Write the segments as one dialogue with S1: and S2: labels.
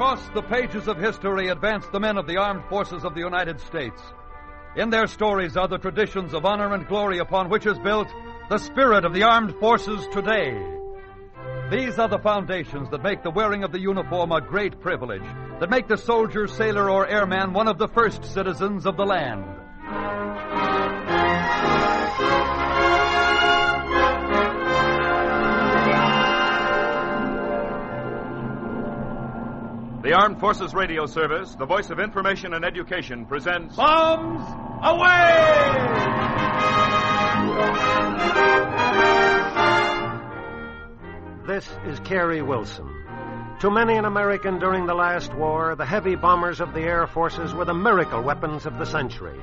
S1: Across the pages of history advance the men of the armed forces of the United States. In their stories are the traditions of honor and glory upon which is built the spirit of the armed forces today. These are the foundations that make the wearing of the uniform a great privilege, that make the soldier, sailor, or airman one of the first citizens of the land.
S2: The Armed Forces Radio Service, the voice of information and education, presents
S1: Bombs Away!
S3: This is Kerry Wilson. To many an American during the last war, the heavy bombers of the Air Forces were the miracle weapons of the century.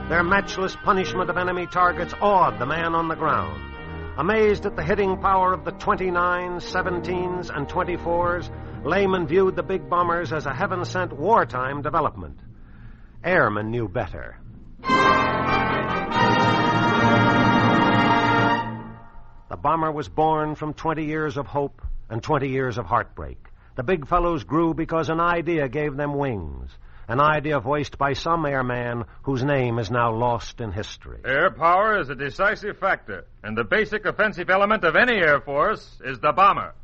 S3: Their matchless punishment of enemy targets awed the man on the ground. Amazed at the hitting power of the 29s, 17s, and 24s, laymen viewed the big bombers as a heaven-sent wartime development. Airmen knew better. The bomber was born from 20 years of hope and 20 years of heartbreak. The big fellows grew because an idea gave them wings, an idea voiced by some airman whose name is now lost in history.
S4: Air power is a decisive factor, and the basic offensive element of any Air Force is the bomber.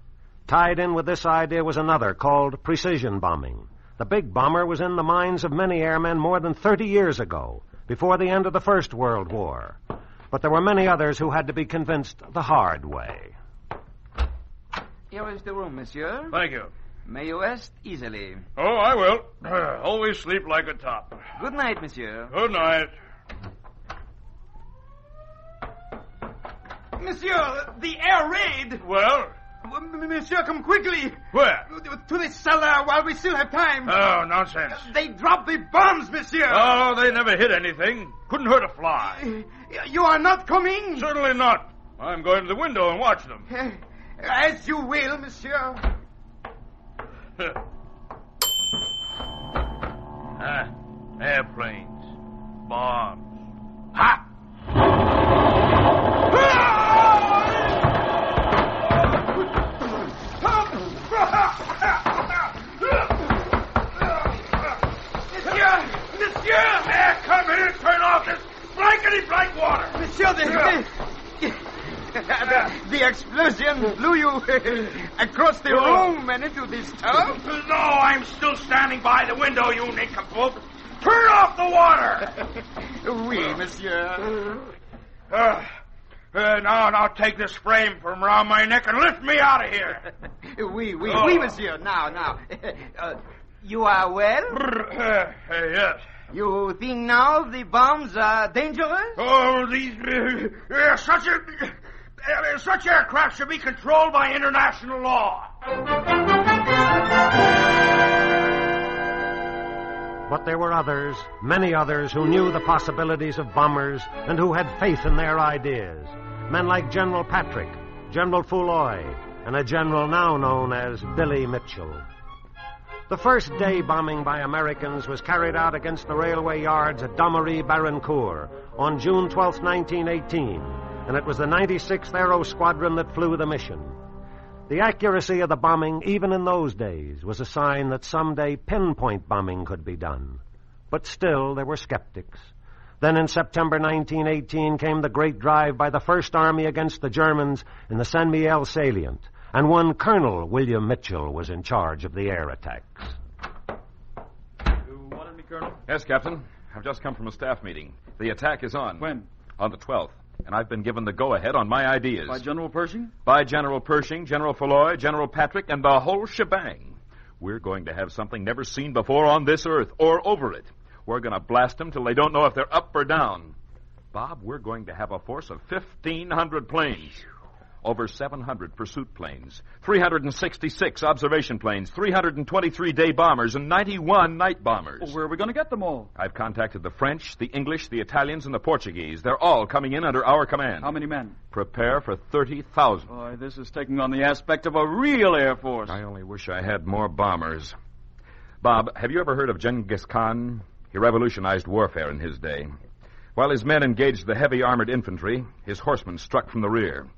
S3: Tied in with this idea was another called precision bombing. The big bomber was in the minds of many airmen more than 30 years ago, before the end of the First World War. But there were many others who had to be convinced the hard way.
S5: Here is the room, monsieur.
S4: Thank you.
S5: May you rest easily.
S4: Oh, I will. Always sleep like a top.
S5: Good night, monsieur.
S4: Good night.
S5: Monsieur, the air raid!
S4: Well?
S5: Monsieur, come quickly.
S4: Where?
S5: To the cellar while we still have time.
S4: Oh, nonsense.
S5: They dropped the bombs, monsieur.
S4: Oh, they never hit anything. Couldn't hurt a fly.
S5: You are not coming?
S4: Certainly not. I'm going to the window and watch them.
S5: As you will, monsieur.
S4: Airplanes. Bombs. Ha! Monsieur! Come here and turn off this blankety-blank water!
S5: Monsieur, the explosion blew you across the room and into this tub?
S4: No, I'm still standing by the window, you nincompoop. Turn off the water!
S5: Oui, monsieur.
S4: Now take this frame from around my neck and lift me out of here.
S5: Oui, monsieur. Now. You are well?
S4: Yes.
S5: You think now the bombs are dangerous?
S4: Oh, these... such aircraft should be controlled by international law.
S3: But there were others, many others, who knew the possibilities of bombers and who had faith in their ideas. Men like General Patrick, General Fouloy, and a general now known as Billy Mitchell. The first day bombing by Americans was carried out against the railway yards at Damery-Barencourt on June 12, 1918, and it was the 96th Aero Squadron that flew the mission. The accuracy of the bombing, even in those days, was a sign that someday pinpoint bombing could be done. But still, there were skeptics. Then in September 1918 came the great drive by the First Army against the Germans in the Saint-Mihiel salient, and one Colonel William Mitchell was in charge of the air attacks.
S2: You wanted me, Colonel? Yes, Captain. I've just come from a staff meeting. The attack is on.
S6: When?
S2: On the 12th. And I've been given the go-ahead on my ideas.
S6: By General Pershing?
S2: By General Pershing, General Fouloy, General Patrick, and the whole shebang. We're going to have something never seen before on this earth, or over it. We're going to blast them till they don't know if they're up or down. Bob, we're going to have a force of 1,500 planes. Over 700 pursuit planes, 366 observation planes, 323 day bombers, and 91 night bombers.
S6: Well, where are we going to get them all?
S2: I've contacted the French, the English, the Italians, and the Portuguese. They're all coming in under our command.
S6: How many men?
S2: Prepare for 30,000.
S6: Boy, this is taking on the aspect of a real Air Force.
S2: I only wish I had more bombers. Bob, have you ever heard of Genghis Khan? He revolutionized warfare in his day. While his men engaged the heavy armored infantry, his horsemen struck from the rear.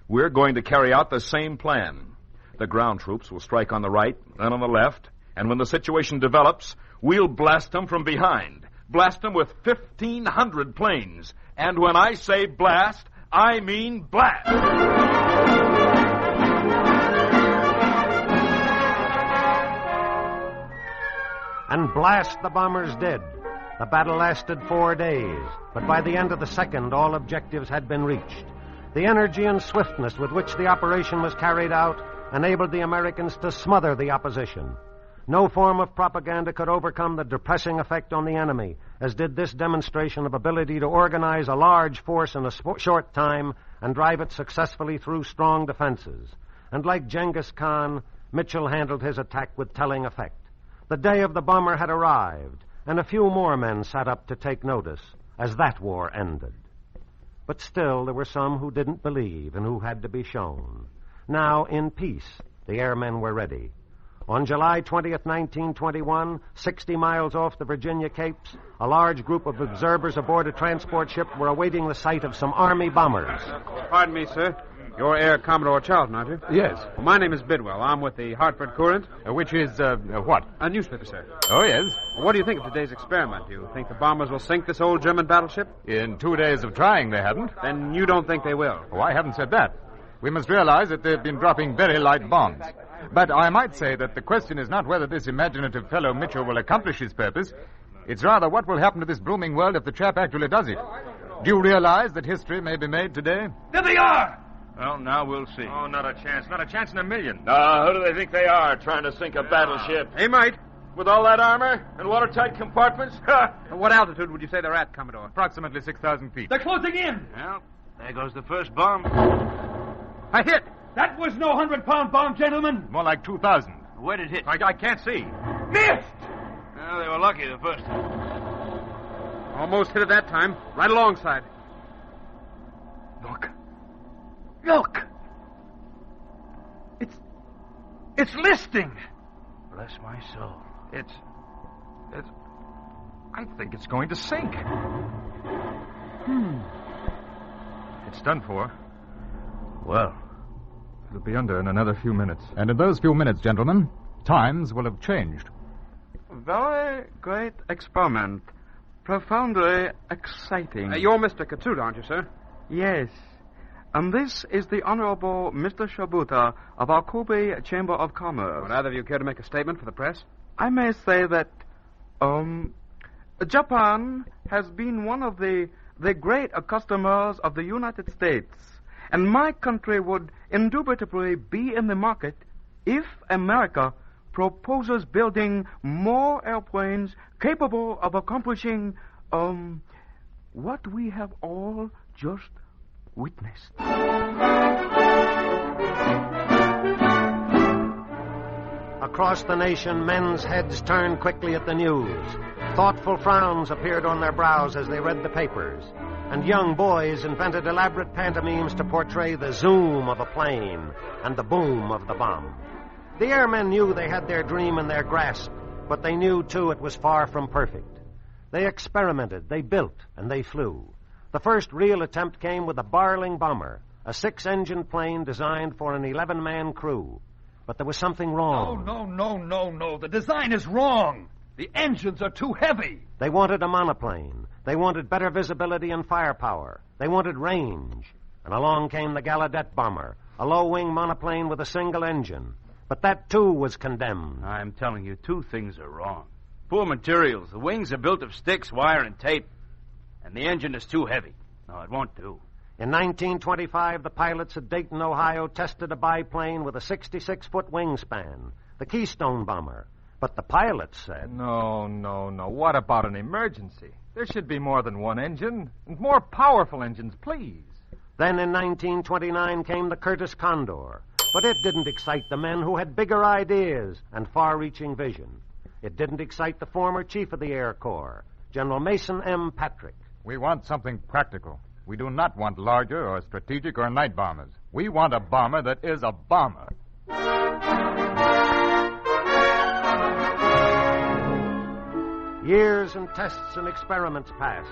S2: We're going to carry out the same plan. The ground troops will strike on the right, then on the left, And when the situation develops, we'll blast them from behind. Blast them with 1,500 planes. And when I say blast, I mean blast.
S3: And blast the bombers did. The battle lasted 4 days, but by the end of the second, all objectives had been reached. The energy and swiftness with which the operation was carried out enabled the Americans to smother the opposition. No form of propaganda could overcome the depressing effect on the enemy, as did this demonstration of ability to organize a large force in a short time and drive it successfully through strong defenses. And like Genghis Khan, Mitchell handled his attack with telling effect. The day of the bomber had arrived, and a few more men sat up to take notice as that war ended. But still, there were some who didn't believe and who had to be shown. Now, in peace, the airmen were ready. On July 20th, 1921, 60 miles off the Virginia Capes, a large group of observers aboard a transport ship were awaiting the sight of some Army bombers.
S7: Pardon me, sir. You're Air Commodore Charlton, aren't you?
S8: Yes.
S7: Well, my name is Bidwell. I'm with the Hartford Courant.
S8: Which is, what?
S7: A newspaper, sir.
S8: Oh, yes.
S7: What do you think of today's experiment? Do you think the bombers will sink this old German battleship?
S8: In 2 days of trying, they haven't.
S7: Then you don't think they will?
S8: Oh, I haven't said that. We must realize that they've been dropping very light bombs. But I might say that the question is not whether this imaginative fellow Mitchell will accomplish his purpose. It's rather what will happen to this blooming world if the chap actually does it. Do you realize that history may be made today?
S4: There they are!
S2: Well, now we'll see.
S4: Oh, not a chance. Not a chance in a million.
S2: Who do they think they are, trying to sink a battleship?
S7: They might.
S2: With all that armor and watertight compartments?
S7: What altitude would you say they're at, Commodore?
S8: Approximately 6,000 feet.
S4: They're closing in.
S6: Well, there goes the first bomb.
S7: I hit.
S4: That was no 100-pound bomb, gentlemen.
S8: More like 2,000.
S6: Where did it hit?
S7: I can't see.
S4: Missed!
S6: Well, they were lucky the first time.
S7: Almost hit it that time. Right alongside.
S4: Look. Look. It's listing.
S6: Bless my soul.
S4: It's... I think it's going to sink. It's done for.
S6: Well,
S4: It'll be under in another few minutes.
S8: And in those few minutes, gentlemen, times will have changed.
S5: Very great experiment. Profoundly exciting.
S7: You're Mr. Katsuda, aren't you, sir?
S5: Yes. And this is the Honorable Mr. Shabuta of our Kobe Chamber of Commerce.
S7: Would either of you care to make a statement for the press?
S5: I may say that, Japan has been one of the great customers of the United States. And my country would indubitably be in the market if America proposes building more airplanes capable of accomplishing, what we have all just witnessed.
S3: Across the nation, men's heads turned quickly at the news. Thoughtful frowns appeared on their brows as they read the papers. And young boys invented elaborate pantomimes to portray the zoom of a plane and the boom of the bomb. The airmen knew they had their dream in their grasp, but they knew, too, it was far from perfect. They experimented, they built, and they flew. The first real attempt came with the Barling bomber, a 6-engine plane designed for an 11-man crew. But there was something wrong.
S1: No. The design is wrong. The engines are too heavy.
S3: They wanted a monoplane. They wanted better visibility and firepower. They wanted range. And along came the Gallaudet bomber, a low-wing monoplane with a single engine. But that, too, was condemned.
S6: I'm telling you, two things are wrong. Poor materials. The wings are built of sticks, wire, and tape. And the engine is too heavy. No, it won't do.
S3: In 1925, the pilots at Dayton, Ohio, tested a biplane with a 66-foot wingspan, the Keystone bomber. But the pilots said...
S9: No. What about an emergency? There should be more than one engine, and more powerful engines, please.
S3: Then in 1929 came the Curtiss Condor. But it didn't excite the men who had bigger ideas and far-reaching vision. It didn't excite the former chief of the Air Corps, General Mason M. Patrick.
S8: We want something practical. We do not want larger or strategic or night bombers. We want a bomber that is a bomber.
S3: Years and tests and experiments passed.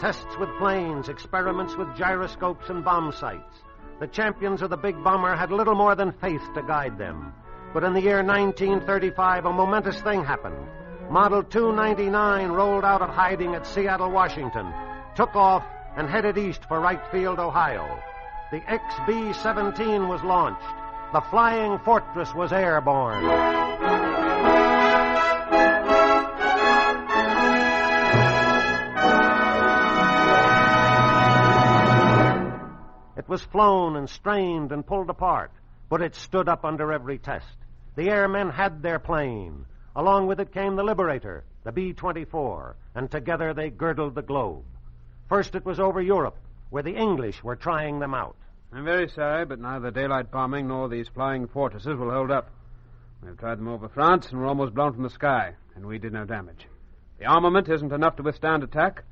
S3: Tests with planes, experiments with gyroscopes and bomb sights. The champions of the big bomber had little more than faith to guide them. But in the year 1935, a momentous thing happened. Model 299 rolled out of hiding at Seattle, Washington, took off, and headed east for Wright Field, Ohio. The XB-17 was launched. The Flying Fortress was airborne. It was flown and strained and pulled apart, but it stood up under every test. The airmen had their plane. Along with it came the Liberator, the B-24, and together they girdled the globe. First it was over Europe, where the English were trying them out.
S7: I'm very sorry, but neither daylight bombing nor these flying fortresses will hold up. We've tried them over France and were almost blown from the sky, and we did no damage. The armament isn't enough to withstand attack.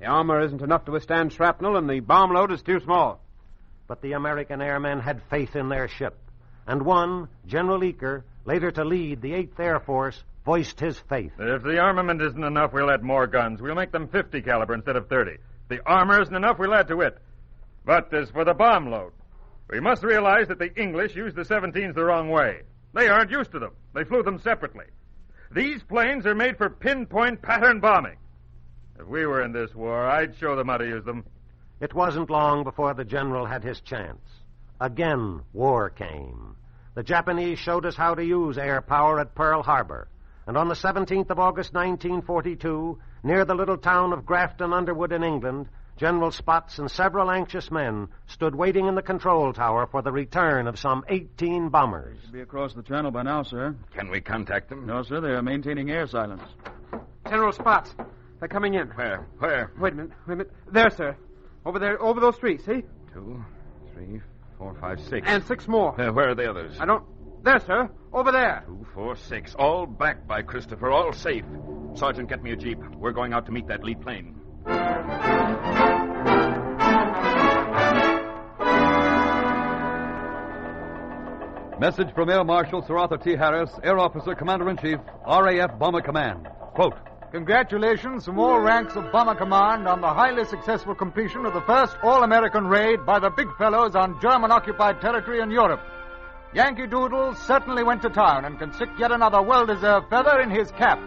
S7: The armor isn't enough to withstand shrapnel, and the bomb load is too small.
S3: But the American airmen had faith in their ship. And one, General Eaker, later to lead the 8th Air Force, voiced his faith.
S9: If the armament isn't enough, we'll add more guns. We'll make them 50 caliber instead of 30. If the armor isn't enough, we'll add to it. But as for the bomb load, we must realize that the English used the 17s the wrong way. They aren't used to them. They flew them separately. These planes are made for pinpoint pattern bombing. If we were in this war, I'd show them how to use them.
S3: It wasn't long before the general had his chance. Again, war came. The Japanese showed us how to use air power at Pearl Harbor. And on the 17th of August, 1942, near the little town of Grafton Underwood in England, General Spots and several anxious men stood waiting in the control tower for the return of some 18 bombers.
S10: Should be across the channel by now, sir.
S2: Can we contact them?
S10: No, sir. They are maintaining air silence.
S7: General Spots. They're coming in.
S2: Where?
S7: Wait a minute. There, sir. Over there, over those streets, see?
S2: 2, 3, 4, 5, 6.
S7: And 6 more.
S2: Where are the others?
S7: There, sir. Over there.
S2: 2, 4, 6. All back by Christopher. All safe. Sergeant, get me a jeep. We're going out to meet that lead plane.
S1: Message from Air Marshal Sir Arthur T. Harris, Air Officer, Commander-in-Chief, RAF Bomber Command. Quote,
S8: Congratulations from all ranks of Bomber Command on the highly successful completion of the first all-American raid by the big fellows on German-occupied territory in Europe. Yankee Doodle certainly went to town and can stick yet another well-deserved feather in his cap.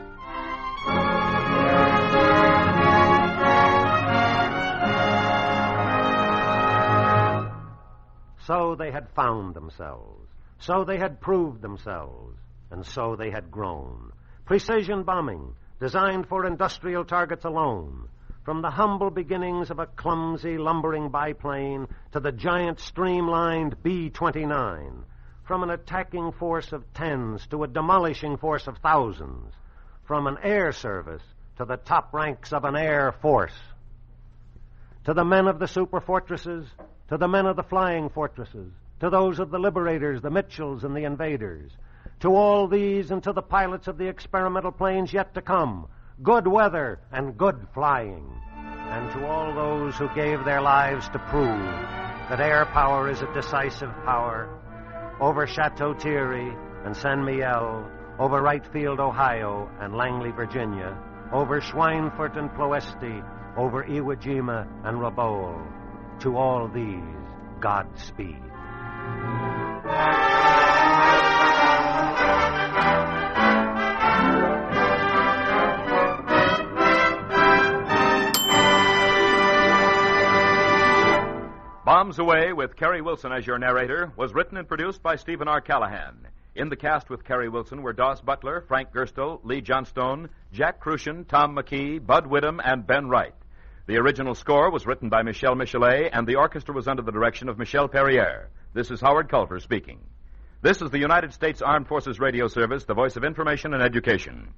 S3: So they had found themselves. So they had proved themselves. And so they had grown. Precision bombing, designed for industrial targets alone. From the humble beginnings of a clumsy, lumbering biplane to the giant streamlined B-29. From an attacking force of tens to a demolishing force of thousands. From an air service to the top ranks of an air force. To the men of the super fortresses, to the men of the flying fortresses, to those of the liberators, the Mitchells, and the invaders. To all these and to the pilots of the experimental planes yet to come, good weather and good flying. And to all those who gave their lives to prove that air power is a decisive power, over Chateau Thierry and San Miel, over Wright Field, Ohio, and Langley, Virginia, over Schweinfurt and Ploesti, over Iwo Jima and Rabaul. To all these, Godspeed.
S2: Bombs Away, with Kerry Wilson as your narrator, was written and produced by Stephen R. Callahan. In the cast with Kerry Wilson were Doss Butler, Frank Gerstle, Lee Johnstone, Jack Crucian, Tom McKee, Bud Whittam, and Ben Wright. The original score was written by Michel Michelet, and the orchestra was under the direction of Michel Perrier. This is Howard Culver speaking. This is the United States Armed Forces Radio Service, the voice of information and education.